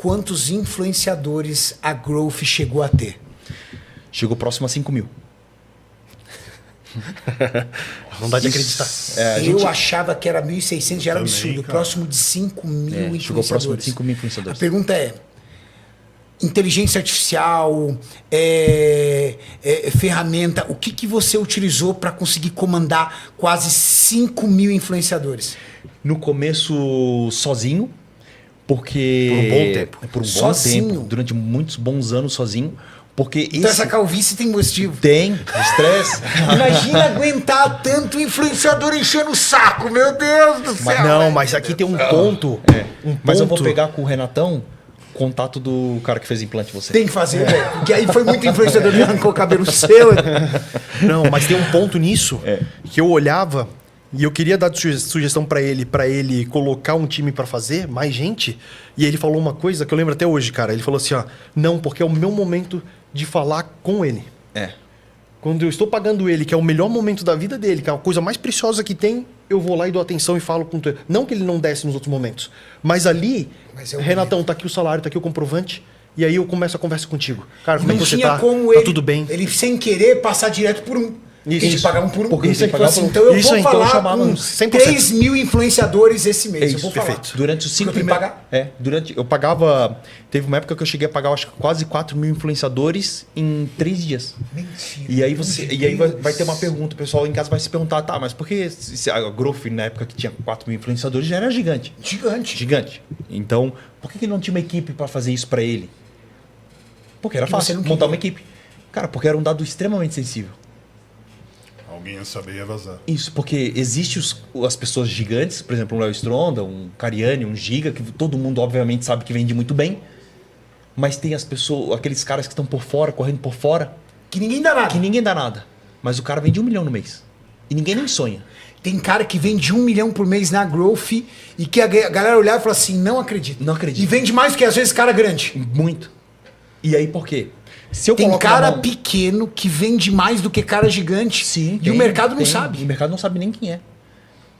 quantos influenciadores a Growth chegou a ter? Chegou próximo a 5 mil. Não dá de acreditar. Eu achava que era 1.600, já era Também, absurdo. cara. Próximo de 5 mil influenciadores. Chegou próximo de 5 mil A influenciadores. pergunta é: inteligência artificial, ferramenta, o que você utilizou para conseguir comandar quase 5 mil influenciadores? No começo, sozinho, porque... Por um bom tempo. Por um bom Sozinho? tempo, durante muitos bons anos sozinho. Porque Então essa calvície tem motivo. Tem, estresse. Imagina aguentar tanto influenciador enchendo o saco, meu Deus do céu. Não, mas aqui tem um ponto. Mas eu vou pegar com o Renatão contato do cara que fez implante em você. Tem que fazer, velho. Porque aí foi muito influenciador que arrancou o cabelo seu. Não, mas tem um ponto nisso que eu olhava e eu queria dar sugestão pra ele colocar um time pra fazer, mais gente. E ele falou uma coisa que eu lembro até hoje, cara. Ele falou assim, ó, não, porque é o meu momento de falar com ele. É. Quando eu estou pagando ele, que é o melhor momento da vida dele, que é a coisa mais preciosa que tem, eu vou lá e dou atenção e falo com ele. Não que ele não desse nos outros momentos, mas ali, Mas é o Renatão, tá aqui o salário, tá aqui o comprovante, e aí eu começo a conversa contigo. Cara, como é Não que você tinha tá? como Tá ele, tudo bem? ele sem querer passar direto por um. Isso. Ele pagar um por um. Porque Ele tem que falou pagar assim, por um. então eu Isso vou aí, então eu falar chamava com 100%. 3 mil influenciadores esse mês. É isso, eu vou falar. perfeito. Durante os 5 Porque eu tenho que primeiros... eu pagava... Teve uma época que eu cheguei a pagar, acho que quase 4 mil influenciadores em 3 dias. Mentira. E aí, vai ter uma Deus. pergunta, o pessoal em casa vai se perguntar, tá, mas por que a Growth, na época que tinha 4 mil influenciadores, já era gigante? Gigante. Gigante. Então, por que ele não tinha uma equipe para fazer isso para ele? Porque era Porque você fácil não montar queria. uma equipe. Cara, porque era um dado extremamente sensível. Alguém ia saber e ia vazar. Isso, porque existem as pessoas gigantes, por exemplo, um Léo Stronda, um Cariani, um Giga, que todo mundo obviamente sabe que vende muito bem, mas tem as pessoas, aqueles caras que estão por fora, correndo por fora, Que ninguém dá nada. que ninguém dá nada. Mas o cara vende 1 milhão no mês. E ninguém nem sonha. Tem cara que vende 1 milhão por mês na Growth e que a galera olhar e falar assim, não acredito. Não acredito. E vende mais que às vezes cara grande. Muito. E aí por quê? Se eu Tem coloco na cara mão- pequeno que vende mais do que cara gigante. Sim, E tem, o mercado não tem. sabe. E o mercado não sabe nem quem é.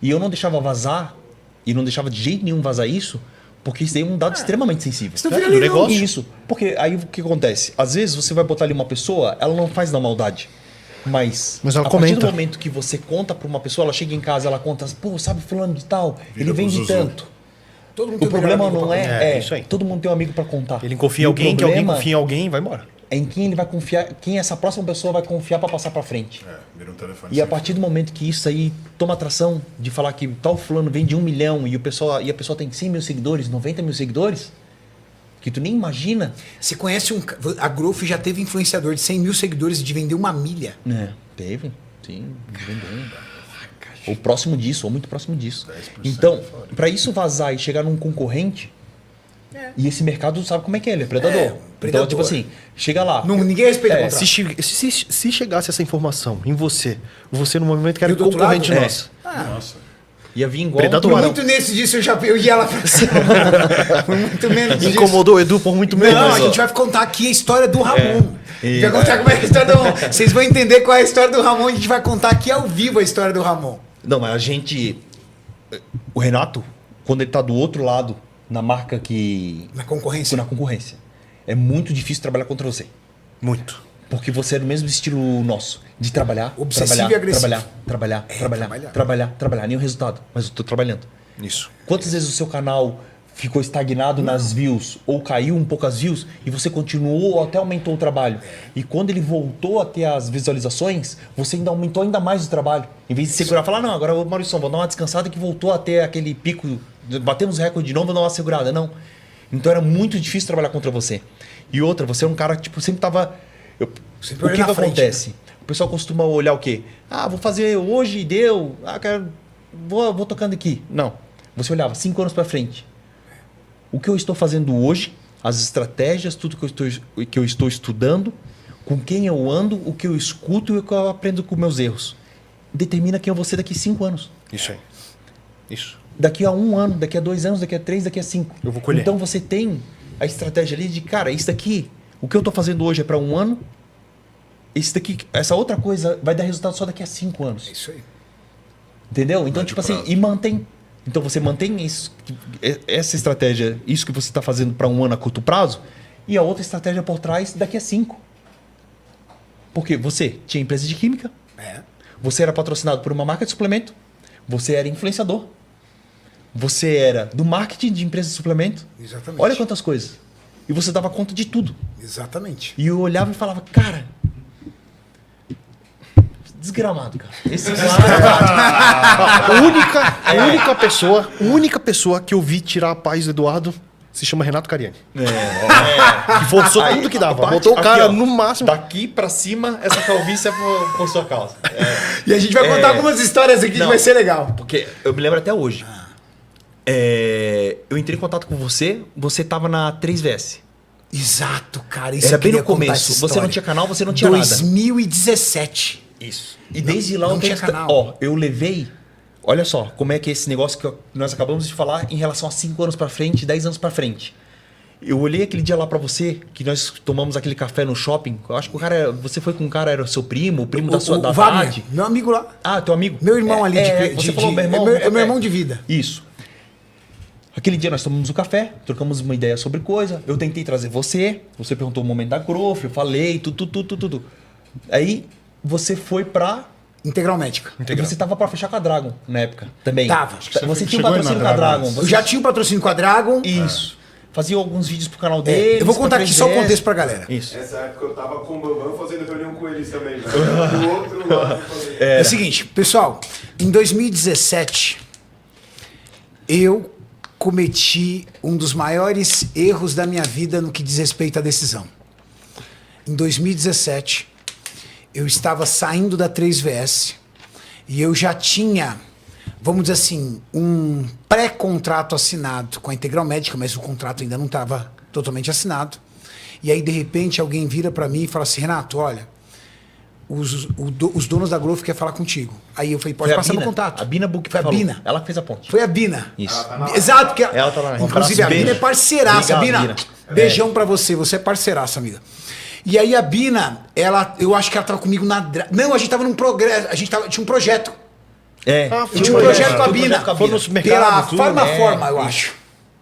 E eu não deixava vazar, e não deixava de jeito nenhum vazar isso, porque isso aí é um dado extremamente sensível. Isso não vira do leilão. negócio. Isso. Porque aí o que acontece? Às vezes você vai botar ali uma pessoa, ela não faz na maldade. Mas ela a partir comenta. do momento que você conta pra uma pessoa, ela chega em casa, ela conta, pô, sabe fulano de tal, Vira ele vende pro Zuzu. tanto. Todo mundo O tem um melhor problema amigo não pra é, contar. É, isso aí. todo mundo tem um amigo pra contar. Ele confia em E o alguém, que alguém problema confia em alguém e vai embora. é em quem ele vai confiar, quem essa próxima pessoa vai confiar pra passar pra frente. Vira um telefone. E a sem partir do momento que isso aí toma atração de falar que tal fulano vende 1 milhão e a pessoa tem 100 mil seguidores, 90 mil seguidores, que tu nem imagina. Você conhece um... A Growth já teve influenciador de 100 mil seguidores de vender 1 milha. Teve, sim, vendeu. Ou próximo disso, ou muito próximo disso. 10% Então, é foda. para isso vazar e chegar num concorrente, e esse mercado sabe como é que é, ele é predador. É, predador. Então, tipo assim, chega lá. Não, ninguém respeita É, o contrato. Se chegasse essa informação em você no momento que era E do outro concorrente lado? nosso. Nossa. Ia vir igual. Predador. Por muito nesse disso eu ia lá pra cima. Por muito menos disso. Incomodou o Edu por muito menos. Não, a ó. gente vai contar aqui a história do Ramon. A gente vai E- contar como é a história do Ramon. Vocês vão entender qual é a história do Ramon. A gente vai contar aqui ao vivo a história do Ramon. Não, mas a gente. O Renato, quando ele tá do outro lado, na marca que. Na concorrência. Na concorrência, é muito difícil trabalhar contra você. Muito. Porque você é do mesmo estilo nosso. De trabalhar, Obsessivo trabalhar, e agressivo. trabalhar, trabalhar. trabalhar. Nem o resultado, mas eu tô trabalhando. Isso. Quantas vezes o seu canal ficou estagnado nas views ou caiu um pouco as views e você continuou ou até aumentou o trabalho? E quando ele voltou a ter as visualizações, você ainda aumentou ainda mais o trabalho. Em vez de segurar e falar, não, agora, Maurício, vou dar uma descansada que voltou a ter aquele pico, batemos recorde de novo, vou dar uma segurada. Não. Então era muito difícil trabalhar contra você. E outra, você é um cara que tipo, sempre tava... Sempre O olha que, na que frente, acontece? O pessoal costuma olhar o quê? Ah, vou fazer hoje, deu. Ah, cara, vou tocando aqui. Não. Você olhava 5 anos para frente. O que eu estou fazendo hoje, as estratégias, tudo que eu estou estudando, com quem eu ando, o que eu escuto e o que eu aprendo com meus erros. Determina quem eu vou ser daqui 5 anos. Isso aí. Isso. Daqui a 1 ano, daqui a 2 anos, daqui a 3, daqui a 5. Eu vou colher. Então você tem a estratégia ali de, cara, isso daqui, o que eu estou fazendo hoje é para 1 ano, esse daqui, essa outra coisa vai dar resultado só daqui a 5 anos. É isso aí. Entendeu? Então, Médio tipo assim, prazo. e mantém. Então você mantém essa estratégia, isso que você está fazendo para um ano a curto prazo, e a outra estratégia por trás daqui a 5. Porque você tinha empresa de química, você era patrocinado por uma marca de suplemento, você era influenciador, você era do marketing de empresa de suplemento. Exatamente. Olha quantas coisas. E você dava conta de tudo. Exatamente. E eu olhava e falava, cara, desgramado, cara. Esse cara... A única pessoa que eu vi tirar a paz do Eduardo se chama Renato Cariani. Que forçou tudo que dava. Botou o cara ó, no máximo. Daqui pra cima, essa calvície é por sua causa. E a gente vai contar algumas histórias aqui que vai ser legal. Porque eu me lembro até hoje. Eu entrei em contato com você, você tava na 3VS. Exato, cara. Isso Era eu bem queria no contar começo. essa Você não história. tinha canal, você não tinha nada. 2017. Isso. E desde lá não eu tenho tinha canal. Ó, eu levei. Olha só, como é que é esse negócio que nós acabamos de falar em relação a 5 anos pra frente, 10 anos pra frente. Eu olhei aquele dia lá pra você, que nós tomamos aquele café no shopping. Eu acho que o cara, você foi com um cara, era o seu primo, o primo da sua o da Wagner, idade. meu amigo lá. Ah, teu amigo. Meu irmão ali você falou meu irmão. É meu irmão de vida. Isso. Aquele dia nós tomamos um café, trocamos uma ideia sobre coisa. Eu tentei trazer você perguntou o momento da Growth, eu falei, tudo. Aí você foi pra... Integral Médica. E você tava pra fechar com a Dragon na época também. Tava. Você tinha um chegou aí patrocínio na com a Dragon. Dragon. Eu já tinha um patrocínio com a Dragon. Isso. Fazia alguns vídeos pro canal dele. Eu vou contar aqui só o contexto pra galera. Isso. Nessa época eu tava com o Bambam fazendo reunião com eles também, velho. Do outro lado fazendo. É o seguinte, pessoal, em 2017, eu cometi um dos maiores erros da minha vida no que diz respeito à decisão. Em 2017, eu estava saindo da 3VS e eu já tinha, vamos dizer assim, um pré-contrato assinado com a Integral Médica, mas o contrato ainda não estava totalmente assinado. E aí, de repente, alguém vira para mim e fala assim, Renato, olha, os donos da Growth querem falar contigo. Aí eu falei, pode Foi a passar meu Bina. contato. A Bina Book Foi a falou. Bina. Ela que fez a ponte. Foi a Bina. Isso. Exato, porque Ela tá lá. Um inclusive abraço, a Bina é beijo. parceiraça. Obrigado, Bina, Bina. beijão pra você. Você é parceiraça, amiga. E aí a Bina, eu acho que ela tava comigo na... Não, a gente tava num progresso, tinha um projeto. Eu tinha um projeto com a Bina. Foi no supermercado, Pela tudo. Farmaforma, eu acho.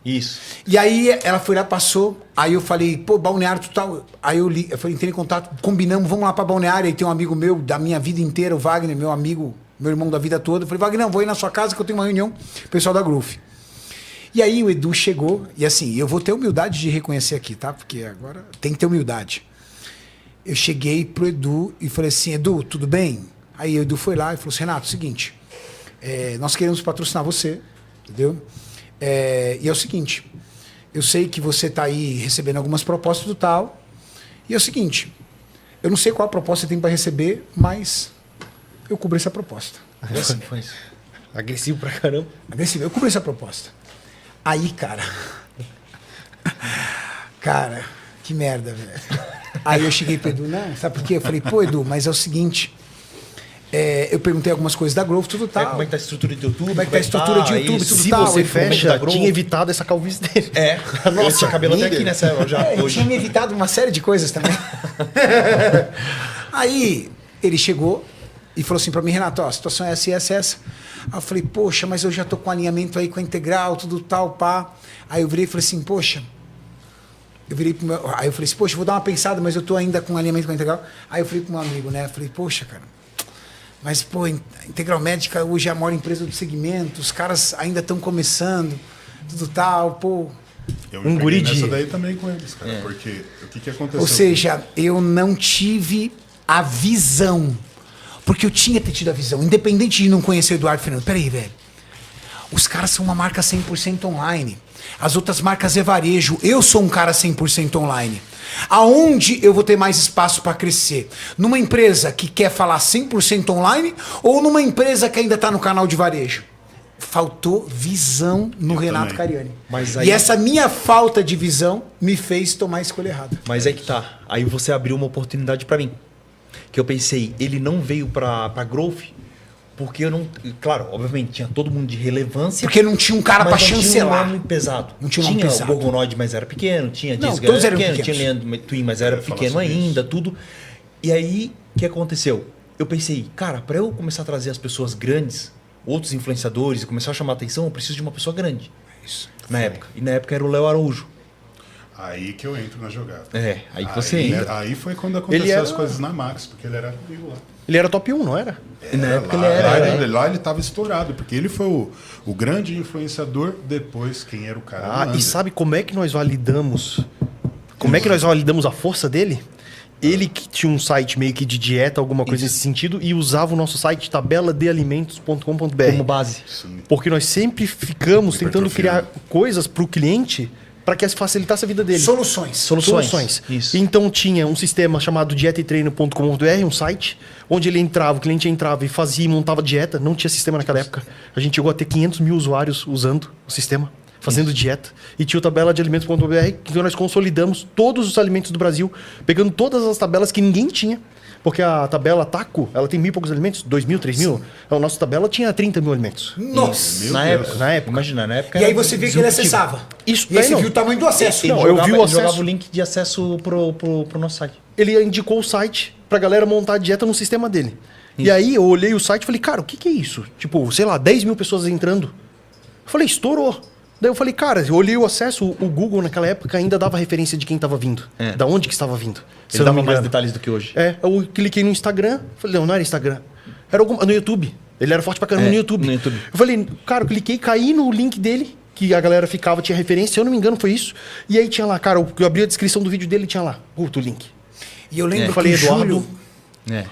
Isso. E aí ela foi lá, passou, aí eu falei, pô, Balneário tal. Aí eu falei, entrei em contato, combinamos, vamos lá pra Balneário. Aí tem um amigo meu da minha vida inteira, o Wagner, meu amigo, meu irmão da vida toda. Eu falei, Wagner, não, vou ir na sua casa que eu tenho uma reunião com o pessoal da Growth. E aí o Edu chegou, e assim, eu vou ter humildade de reconhecer aqui, tá? Porque agora tem que ter humildade. Eu cheguei pro Edu e falei assim, Edu, tudo bem? Aí o Edu foi lá e falou assim, Renato, seguinte, nós queremos patrocinar você, entendeu? E é o seguinte, eu sei que você está aí recebendo algumas propostas do tal, e é o seguinte, eu não sei qual a proposta você tem para receber, mas eu cubro essa proposta. Foi isso. Agressivo pra caramba. Agressivo, eu cubro essa proposta. Aí, cara, que merda, velho. Aí eu cheguei pro Edu, não, sabe por quê? Eu falei, pô, Edu, mas é o seguinte... eu perguntei algumas coisas da Growth, tudo tal. Como é que tá a estrutura de YouTube? Como é que tá a estrutura de YouTube, isso. tudo Se tal. você Ele falou, fecha, da Growth. tinha evitado essa calvície dele. Eu tinha cabelo até linda. aqui nessa já. Ele Hoje. tinha me evitado uma série de coisas também. Aí ele chegou e falou assim pra mim, Renato, ó, a situação é essa e essa, essa. Aí eu falei, poxa, mas eu já tô com alinhamento aí com a Integral, tudo tal, pá. Aí eu virei e falei assim, poxa... Aí eu falei assim, poxa, vou dar uma pensada, mas eu tô ainda com alinhamento com a Integral. Aí eu falei pro meu amigo, né? Eu falei, poxa, cara... Mas, pô, a Integral Médica hoje é a maior empresa do segmento, os caras ainda estão começando, tudo tal, pô... Eu Um me guri peguei de- nessa daí também com eles, cara. Porque o que aconteceu? Ou seja, eu não tive a visão. Porque eu tinha que ter tido a visão. Independente de não conhecer o Eduardo Fernando. Peraí, velho. Os caras são uma marca 100% online. As outras marcas é varejo. Eu sou um cara 100% online. Aonde eu vou ter mais espaço para crescer? Numa empresa que quer falar 100% online ou numa empresa que ainda está no canal de varejo? Faltou visão no Eu Renato também. Cariani. Mas aí- E essa minha falta de visão me fez tomar a escolha errada. Mas aí que tá. Aí você abriu uma oportunidade pra mim. Que eu pensei, ele não veio pra Growth porque eu não... Claro, obviamente, tinha todo mundo de relevância. Porque não tinha um cara mas pra não chancelar. Tinha um nome pesado. Não tinha um nome pesado. o Gorgonoid, mas era pequeno. Tinha Não, Disco, todos era eram pequeno. pequenos. Tinha Leandro Twin, mas era Eu ia falar pequeno sobre ainda, tudo. E aí, o que aconteceu? Eu pensei, cara, pra eu começar a trazer as pessoas grandes, outros influenciadores e começar a chamar atenção, eu preciso de uma pessoa grande. Isso. Na época. E na época era o Léo Araújo. Aí que eu entro na jogada. Aí que você entra. Aí foi quando aconteceu era- as coisas na Max, porque ele era comigo lá. Ele era top 1, não era? Na época Lá, ele era. lá ele estava estourado, porque ele foi o grande influenciador depois quem era o cara do Ah, e Under. sabe como é que nós validamos? Como é que nós validamos a força dele? Ele que tinha um site meio que de dieta, alguma coisa nesse sentido, e usava o nosso site tabeladealimentos.com.br. Como base. Sim. Porque nós sempre ficamos tentando Hipertrofiando. criar coisas para o cliente para que facilitasse a vida dele. Soluções. Soluções. Isso. Então tinha um sistema chamado dietaetreino.com.br, um site, onde ele entrava, o cliente entrava e fazia e montava dieta. Não tinha sistema naquela época. A gente chegou a ter 500 mil usuários usando o sistema, fazendo dieta. E tinha o tabela de alimentos.br, que nós consolidamos todos os alimentos do Brasil, pegando todas as tabelas que ninguém tinha. Porque a tabela Taco, ela tem 1.000 e poucos alimentos, 2.000, 3.000. A nossa tabela tinha 30 mil alimentos. Nossa! Meu Na Deus. época. Na época. Imagina, na época. E aí era você vê que ele disruptivo. acessava. Isso, E aí daí você não. viu o tamanho do acesso. Ele Não, eu jogava, vi o ele acesso. jogava o link de acesso pro nosso site. Ele indicou o site pra galera montar a dieta no sistema dele. E aí eu olhei o site e falei, cara, o que é isso? Tipo, sei lá, 10 mil pessoas entrando. Eu falei, estourou. Daí eu falei, cara, eu olhei o acesso, o Google naquela época ainda dava referência de quem estava vindo. É. Da onde que estava vindo. se Ele eu não dava me mais engano. detalhes do que hoje. Eu cliquei no Instagram, falei, não era Instagram. Era no YouTube. Ele era forte pra caramba É, no YouTube. no YouTube. Eu falei, cara, eu cliquei, caí no link dele, que a galera ficava, tinha referência, se eu não me engano foi isso. E aí tinha lá, cara, eu abri a descrição do vídeo dele tinha lá, o link. E eu lembro Eu que falei, o Eduardo, Júlio... É.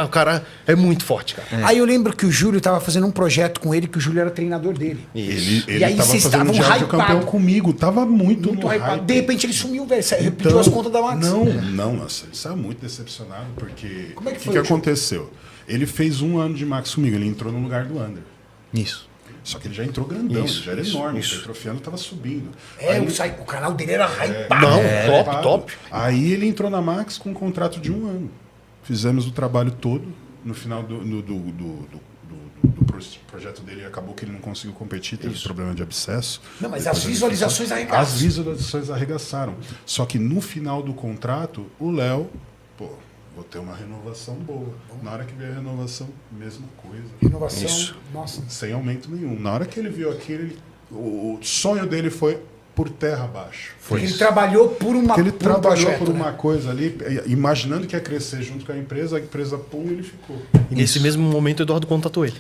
o cara é muito forte, cara. Aí eu lembro que o Júlio tava fazendo um projeto com ele, que o Júlio era treinador dele. Ele E aí tava vocês fazendo estavam diário de campeão hypados. comigo, tava muito no hypado. hype. De repente ele sumiu, velho. Pediu as contas da Max. Não, nossa, ele saiu muito decepcionado, porque Como é que o foi que o jogo? aconteceu? Ele fez 1 ano de Max comigo, ele entrou no lugar do Under. Isso. Só que ele já entrou grandão, Isso, ele já era isso, enorme, isso. o Petrofiano tava subindo. É, Aí o canal dele era hypado. Não, hypado. top. Aí ele entrou na Max com um contrato de 1 ano. Fizemos o trabalho todo. No final do projeto dele, acabou que ele não conseguiu competir, teve problema de abscesso. Não, mas Depois as ele visualizações ficou- arregaçaram. As visualizações arregaçaram. Só que no final do contrato, o Léo, vou ter uma renovação boa. Na hora que veio a renovação, mesma coisa. Inovação. Isso. Nossa. Sem aumento nenhum. Na hora que ele viu aquilo, o sonho dele foi por terra abaixo. Porque ele trabalhou por uma Porque ele por um trabalhou projeto, por né? uma coisa ali, imaginando que ia crescer junto com a empresa pum, ele ficou. E nesse mesmo momento o Eduardo contatou ele.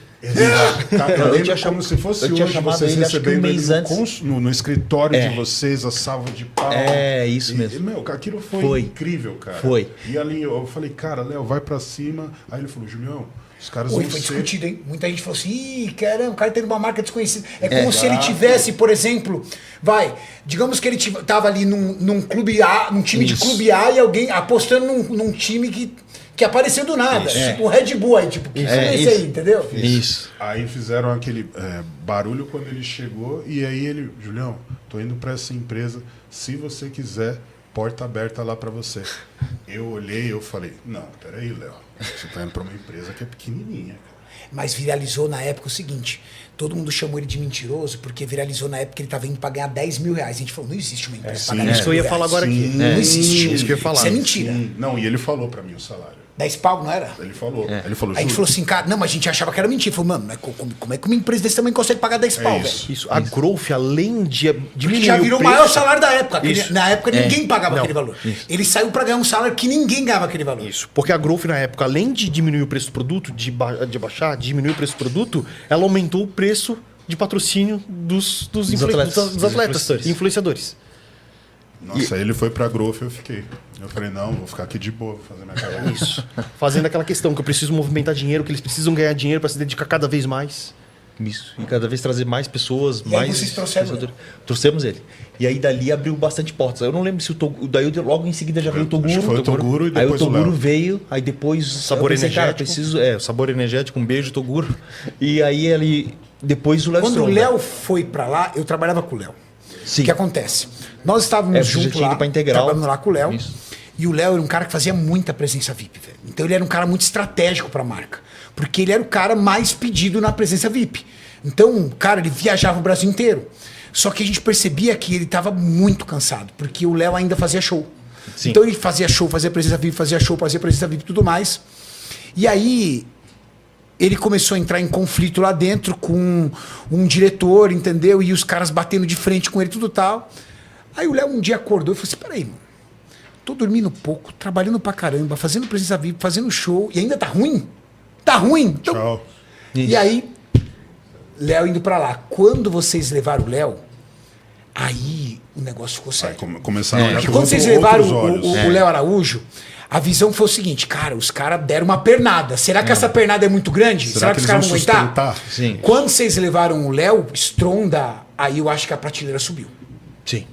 Cara, eu Eu lembro tinha como se fosse eu tinha hoje chamado vocês ele, acho que um recebendo mês ele antes. no escritório É. de vocês, a salva de palmas. É, isso mesmo. Meu, aquilo foi, Foi. incrível, cara. Foi. E ali eu falei, cara, Léo, vai pra cima. Aí ele falou, Julião, os caras Oi, vão foi ser... discutido, hein? Muita gente falou assim, ih, caramba, o cara tem uma marca desconhecida. É como se ele Exato. tivesse, por exemplo, digamos que ele tava ali num clube A, num time de Isso. clube A e alguém apostando num time que apareceu do nada. Tipo o Red Bull aí, tipo, que é esse aí, entendeu? Isso. Aí fizeram aquele barulho quando ele chegou e aí ele, Julião, tô indo pra essa empresa, se você quiser, porta aberta lá pra você. Eu olhei, eu falei, não, peraí, Léo, você tá indo pra uma empresa que é pequenininha, cara. Mas viralizou na época o seguinte: todo mundo chamou ele de mentiroso, porque viralizou na época que ele estava indo pra ganhar 10 mil reais. A gente falou, não existe uma empresa pra ganhar Isso que eu ia falar agora aqui. Não existe. Isso que eu ia falar. Isso é mentira. Sim. Não, e ele falou pra mim o salário. 10 pau, não era? Ele falou, ele falou, Aí a gente "Juro, falou assim, cara, não, mas a gente achava que era mentira. Falou, mano, mas como é que uma empresa desse tamanho consegue pagar 10 pau, velho? isso. Isso. A Growth, além de Porque diminuir já virou o preço, maior salário da época. Isso. Na época ninguém pagava Não. aquele valor. Ele saiu pra ganhar um salário que ninguém ganhava aquele valor. Isso, porque a Growth na época, além de diminuir o preço do produto, de baixar, diminuir o preço do produto, ela aumentou o preço de patrocínio dos atletas, influenciadores. Nossa, aí ele foi pra Growth, eu fiquei. Eu falei, não, vou ficar aqui de boa, vou fazer minha carreira. Isso. Fazendo aquela questão que eu preciso movimentar dinheiro, que eles precisam ganhar dinheiro para se dedicar cada vez mais. Isso. E cada vez trazer mais pessoas, E aí mais. vocês trouxeram pensadores. Trouxemos ele. E aí dali abriu bastante portas. Eu não lembro se o Toguro. Daí logo em seguida já veio o Acho que Toguro. foi o Toguro e Aí o depois o Toguro Léo. veio, aí depois. Sabor eu pensei, cara, energético. preciso. Sabor energético, um beijo, Toguro. E aí ele. Depois o Léo Quando o Stronda. Léo foi pra lá, eu trabalhava com o Léo. Sim. O que acontece? Nós estávamos Você já juntos tinha lá, ido pra Integral. trabalhando lá com o Léo. Isso. E o Léo era um cara que fazia muita presença VIP, velho. Então ele era um cara muito estratégico pra marca. Porque ele era o cara mais pedido na presença VIP. Então, cara, ele viajava o Brasil inteiro. Só que a gente percebia que ele estava muito cansado, porque o Léo ainda fazia show. Sim. Então ele fazia show, fazia presença VIP, fazia show, fazia presença VIP e tudo mais. E aí, ele começou a entrar em conflito lá dentro com um diretor, entendeu? E os caras batendo de frente com ele, tudo tal. Aí o Léo um dia acordou e falou assim, peraí, mano, tô dormindo pouco, trabalhando pra caramba, fazendo presença VIP, fazendo show, e ainda tá ruim? Tá ruim? Então... Tchau. E aí, Léo indo pra lá. Quando vocês levaram o Léo, aí o negócio ficou Aí sério. começaram a olhar Porque com quando vocês outros levaram olhos. o Léo Araújo, a visão foi o seguinte, cara, os caras deram uma pernada. Será que essa pernada é muito grande? Será que os eles caras vão vão aguentar? sustentar? Sim. Quando vocês levaram o Léo, Stronda, aí eu acho que a prateleira subiu. Sim.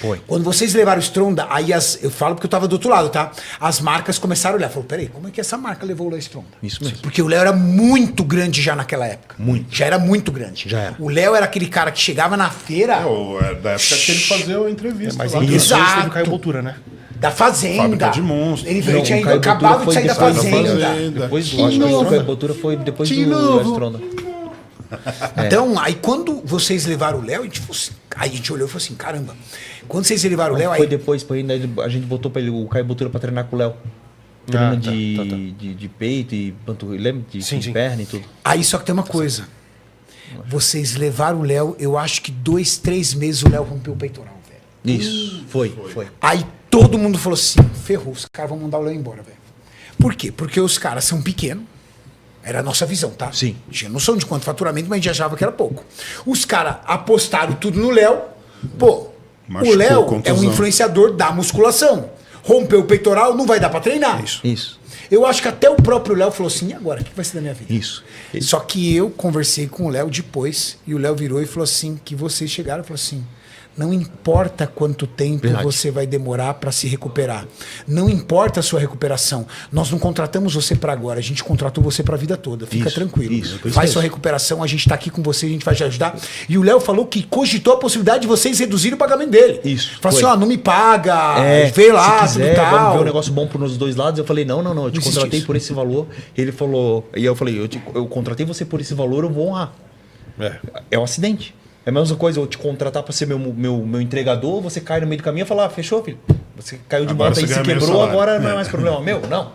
Foi. Quando vocês levaram o Stronda, aí eu falo porque eu tava do outro lado, tá? As marcas começaram a olhar. Falaram, peraí, como é que essa marca levou o Léo Stronda? Isso mesmo. Porque o Léo era muito grande já naquela época. Muito. Já era muito grande. Já era. O Léo era aquele cara que chegava na feira Da época que ele fazia a entrevista. Mas lá. em Exato. depois teve o Caio Botura, né? da Fazenda. Fábrica de monstros. Ele Não, tinha o Caio acabado de Botura sair da foi depois Fazenda. Fazenda. Depois, Que acho que novo. o Caio Botura foi depois Que do novo. Stronda. Então, aí quando vocês levaram o Léo, a gente falou assim, aí a gente olhou e falou assim, caramba, quando vocês levaram o Léo, Foi aí depois, ainda a gente botou pra ele o Caio Botura pra treinar com o Léo. Treino tá. de peito e panturrilha, lembra? Sim, sim. Perna e tudo. Aí só que tem uma coisa. Vocês levaram o Léo, eu acho que 2, 3 meses o Léo rompeu o peitoral, velho. Isso, foi. Aí todo mundo falou assim, ferrou, os caras vão mandar o Léo embora, velho. Por quê? Porque os caras são pequenos. Era a nossa visão, tá? Sim. Tinha noção de quanto faturamento, mas a gente achava que era pouco. Os caras apostaram tudo no Léo. Pô, Machucou, o Léo é um contusão. influenciador da musculação. Rompeu o peitoral, não vai dar pra treinar. Isso. Eu acho que até o próprio Léo falou assim, e agora? O que vai ser da minha vida? Isso. Só que eu conversei com o Léo depois, e o Léo virou e falou assim, que vocês chegaram e falou assim, não importa quanto tempo Verdade. você vai demorar para se recuperar. Não importa a sua recuperação. Nós não contratamos você para agora, a gente contratou você para a vida toda. Fica Isso, tranquilo. isso Faz mesmo. sua recuperação, a gente está aqui com você, a gente vai te ajudar. E o Léo falou que cogitou a possibilidade de vocês reduzirem o pagamento dele. Isso, Falou assim, foi. ó, não me paga, vê lá, se tudo quiser, tal. vamos ver um negócio bom pros dois lados. Eu falei, não, eu te existe contratei isso. por esse valor. Ele falou, e eu falei, eu contratei você por esse valor, eu vou honrar. É um acidente. É a mesma coisa, eu te contratar para ser meu entregador, você cai no meio do caminho e fala, fechou, filho. Você caiu de Agora moto você aí, se ganha meio quebrou, salário. agora não é mais problema meu. Não.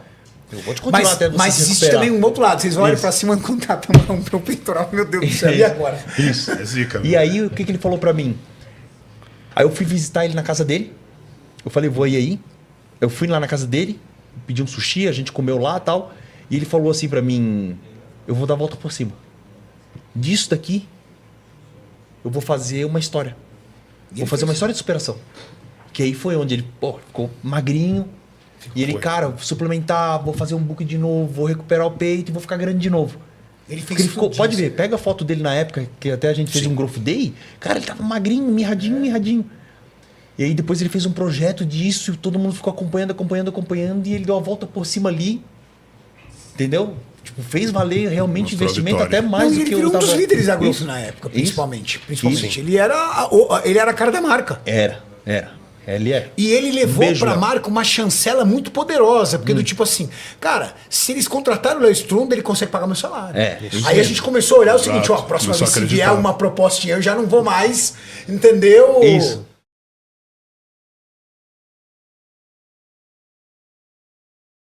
Eu vou te continuar até você Mas se existe recuperar. também um outro lado. Vocês olham Isso. pra cima e contratam o peitoral, meu Deus do céu. E agora? Isso. É zica, E aí, o que ele falou pra mim? Aí eu fui visitar ele na casa dele. Eu falei, vou aí. Eu fui lá na casa dele, pedi um sushi, a gente comeu lá e tal. E ele falou assim pra mim, eu vou dar a volta por cima. Disso daqui, eu vou fazer uma história. Vou fazer uma história de superação. Que aí foi onde ele, ficou magrinho. E ele, cara, vou suplementar, vou fazer um book de novo, vou recuperar o peito e vou ficar grande de novo. Ele Porque ele ficou, tudo pode isso. ver, pega a foto dele na época, que até a gente fez um Growth Day. Cara, ele tava magrinho, mirradinho. E aí depois ele fez um projeto disso e todo mundo ficou acompanhando. E ele deu a volta por cima ali. Entendeu? Tipo, fez valer realmente Mostrou a investimento vitória. até mais Não, do ele que virou eu um tava... dos líderes da Growth Isso. na época, Isso. principalmente. Isso. Ele era a cara da marca. Era. Ele é. E ele levou Beijo, pra Léo. marca uma chancela muito poderosa, porque do tipo assim, cara, se eles contrataram o Léo Stronda, ele consegue pagar meu salário. Isso Aí a gente começou a olhar o seguinte, ó, Exato. próxima Começou vez a se vier acreditar. uma propostinha, eu já não vou mais, entendeu? Isso.